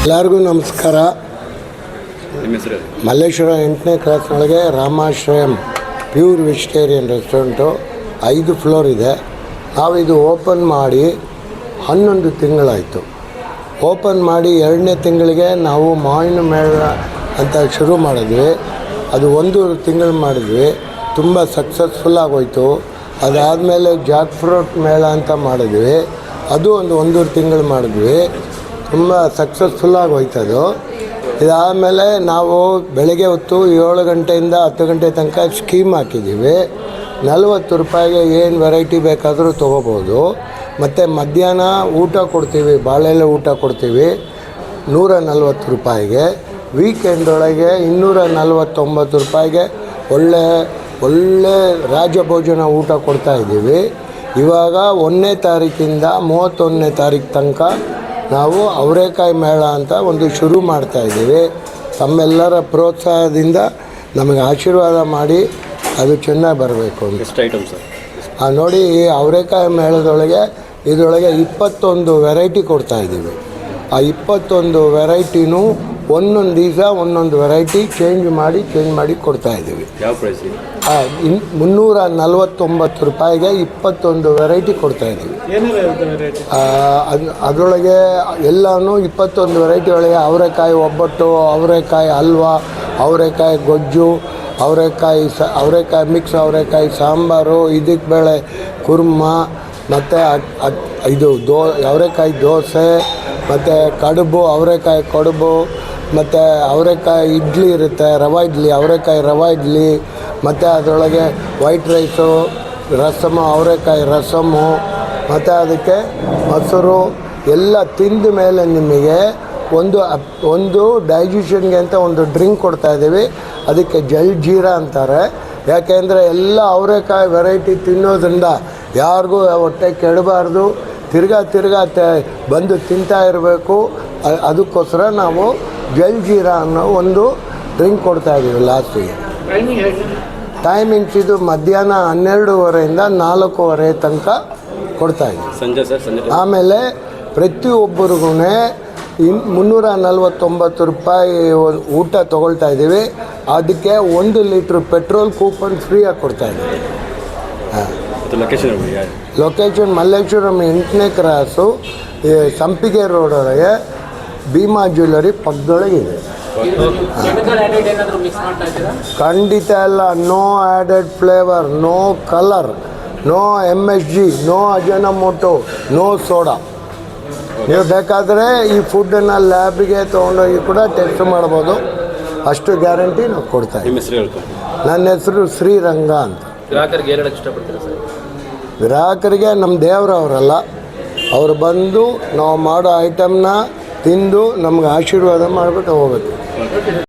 ಎಲ್ಲರಿಗೂ ನಮಸ್ಕಾರ. ಮಲ್ಲೇಶ್ವರ 8ನೇ ಕ್ರಾಸ್ನೊಳಗೆ Ramashrayam pure vegetarian restaurant 5 floor ಇದೆ. ನಾವಿದು ಓಪನ್ ಮಾಡಿ 11 ತಿಂಗಳಾಯಿತು. ಓಪನ್ ಮಾಡಿ 2ನೇ ತಿಂಗಳಿಗೆ ನಾವು ಮಾವಿನ ಮೇಳ ಅಂತ ಶುರು ಮಾಡಿದ್ವಿ. ಅದು 1 ತಿಂಗಳು ಮಾಡಿದ್ವಿ. ತುಂಬ ಸಕ್ಸಸ್ಫುಲ್ ಆಗೋಯ್ತು. ಅದಾದಮೇಲೆ ಜಾಕ್ ಫ್ರೂಟ್ ಮೇಳ ಅಂತ ಮಾಡಿದ್ವಿ. ಅದು ಒಂದು ತಿಂಗಳು ಮಾಡಿದ್ವಿ. ತುಂಬ ಸಕ್ಸಸ್ಫುಲ್ಲಾಗಿ ಹೋಯ್ತದು. ಇದಾದಮೇಲೆ ನಾವು ಬೆಳಗ್ಗೆ ಹೊತ್ತು 7 ಗಂಟೆಯಿಂದ 10 ಗಂಟೆ ತನಕ ಸ್ಕೀಮ್ ಹಾಕಿದ್ದೀವಿ. 40 ರೂಪಾಯಿಗೆ ಏನು ವೆರೈಟಿ ಬೇಕಾದರೂ ತೊಗೋಬೋದು. ಮತ್ತು ಮಧ್ಯಾಹ್ನ ಊಟ ಕೊಡ್ತೀವಿ, ಬಾಳೆಲೆ ಊಟ ಕೊಡ್ತೀವಿ 140 ರೂಪಾಯಿಗೆ. ವೀಕೆಂಡೊಳಗೆ 249 ರೂಪಾಯಿಗೆ ಒಳ್ಳೆ ರಾಜಭೋಜನ ಊಟ ಕೊಡ್ತಾಯಿದ್ದೀವಿ. ಇವಾಗ 1ನೇ ತಾರೀಕಿಂದ 31ನೇ ತಾರೀಕು ತನಕ ನಾವು ಅವರೇಕಾಯಿ ಮೇಳ ಅಂತ ಒಂದು ಶುರು ಮಾಡ್ತಾಯಿದ್ದೀವಿ. ತಮ್ಮೆಲ್ಲರ ಪ್ರೋತ್ಸಾಹದಿಂದ ನಮಗೆ ಆಶೀರ್ವಾದ ಮಾಡಿ ಅದು ಚೆನ್ನಾಗಿ ಬರಬೇಕು ಅಂತ. ಎಷ್ಟು ಐಟಮ್ ಸರ್? ನೋಡಿ, ಈ ಅವರೇಕಾಯಿ ಮೇಳದೊಳಗೆ ಇದರೊಳಗೆ 21 ವೆರೈಟಿ ಕೊಡ್ತಾಯಿದ್ದೀವಿ. ಆ 21 ವೆರೈಟಿನೂ ಒಂದೊಂದು ದಿವಸ ಒಂದೊಂದು ವೆರೈಟಿ ಚೇಂಜ್ ಮಾಡಿ ಕೊಡ್ತಾಯಿದ್ದೀವಿ. ಯಾವ ಪ್ರೈಸ್? 349 ರೂಪಾಯಿಗೆ 21 ವೆರೈಟಿ ಕೊಡ್ತಾಯಿದ್ದೀವಿ. ಅದರೊಳಗೆ ಎಲ್ಲನೂ 21 ವೆರೈಟಿ ಒಳಗೆ ಅವರೆಕಾಯಿ ಒಬ್ಬಟ್ಟು, ಅವರೆಕಾಯಿ ಹಲ್ವಾ, ಅವರೆಕಾಯಿ ಗೊಜ್ಜು, ಅವರೆಕಾಯಿ ಮಿಕ್ಸ್ ಅವರೆಕಾಯಿ ಸಾಂಬಾರು, ಇದಕ್ಕೆ ಬೇಳೆ ಕುರ್ಮ, ಮತ್ತು ಇದು ಅವರೆಕಾಯಿ ದೋಸೆ, ಮತ್ತು ಕಡುಬು, ಅವರೆಕಾಯಿ ಕಡುಬು, ಮತ್ತು ಅವರೆಕಾಯಿ ಇಡ್ಲಿ ಇರುತ್ತೆ, ರವೆ ಇಡ್ಲಿ, ಅವರೆಕಾಯಿ ರವೆ ಇಡ್ಲಿ, ಮತ್ತು ಅದರೊಳಗೆ ವೈಟ್ ರೈಸು, ರಸಮು, ಅವರೆಕಾಯಿ ರಸಮು, ಮತ್ತು ಅದಕ್ಕೆ ಮೊಸರು ಎಲ್ಲ ತಿಂದ ಮೇಲೆ ನಿಮಗೆ ಒಂದು ಡೈಜೆಷನ್ಗೆ ಅಂತ ಒಂದು ಡ್ರಿಂಕ್ ಕೊಡ್ತಾಯಿದ್ದೀವಿ. ಅದಕ್ಕೆ ಜಲ್ಜೀರಾ ಅಂತಾರೆ. ಯಾಕೆಂದರೆ ಎಲ್ಲ ಅವರೆಕಾಯಿ ವೆರೈಟಿ ತಿನ್ನೋದ್ರಿಂದ ಯಾರಿಗೂ ಹೊಟ್ಟೆ ಕೆಡಬಾರ್ದು, ತಿರ್ಗಾ ಬಂದು ತಿಂತಾ ಇರಬೇಕು. ಅದಕ್ಕೋಸ್ಕರ ನಾವು ಜಲ್ಜೀರಾ ಅನ್ನೋ ಒಂದು ಡ್ರಿಂಕ್ ಕೊಡ್ತಾಯಿದ್ದೀವಿ ಲಾಸ್ಟಿಗೆ. ಟೈಮಿಂಗ್ಸ್ ಇದು ಮಧ್ಯಾಹ್ನ 12:30 4:15 ತನಕ ಕೊಡ್ತಾಯಿದ್ದೀವಿ. ಸಂಜೆ ಆಮೇಲೆ ಪ್ರತಿಯೊಬ್ಬರಿಗೂ 349 ರೂಪಾಯಿ ಊಟ ತೊಗೊಳ್ತಾ ಇದ್ದೀವಿ. ಅದಕ್ಕೆ 1 ಲೀಟ್ರ್ ಪೆಟ್ರೋಲ್ ಕೂಪನ್ ಫ್ರೀಯಾಗಿ ಕೊಡ್ತಾಯಿದ್ದೀವಿ. ಲೊಕೇಶನ್ ಮಲ್ಲೇಶ್ವರಂ 8ನೇ ಕ್ರಾಸು, ಸಂಪಿಗೆ ರೋಡೊಳಗೆ ಭೀಮಾ ಜ್ಯುವೆಲ್ಲರಿ ಪಕ್ಕದೊಳಗಿದೆ. ಖಂಡಿತ ಎಲ್ಲ. No added flavour, no colour, no MSG, no ajinomoto, no soda. ನೀವು ಬೇಕಾದರೆ ಈ ಫುಡ್ಡನ್ನು ಲ್ಯಾಬಿಗೆ ತೊಗೊಂಡೋಗಿ ಕೂಡ ಟೆಸ್ಟ್ ಮಾಡ್ಬೋದು. ಅಷ್ಟು ಗ್ಯಾರಂಟಿ ನಾವು ಕೊಡ್ತಾ ಇದ್ದೀವಿ. ನನ್ನ ಹೆಸರು ಶ್ರೀರಂಗ ಅಂತ. ಗ್ರಾಹಕರಿಗೆ ಏನು ಹೇಳಕ್ಕೆ ಇಷ್ಟಪಡ್ತೀರಾ ಸರ್? ಗ್ರಾಹಕರಿಗೆ ನಮ್ಮ ದೇವರವರಲ್ಲ, ಅವರು ಬಂದು ನಾವು ಮಾಡೋ ಐಟಮ್ನ ತಿಂದು ನಮ್ಗೆ ಆಶೀರ್ವಾದ ಮಾಡಿಬಿಟ್ಟು ಹೋಗ್ಬೇಕು.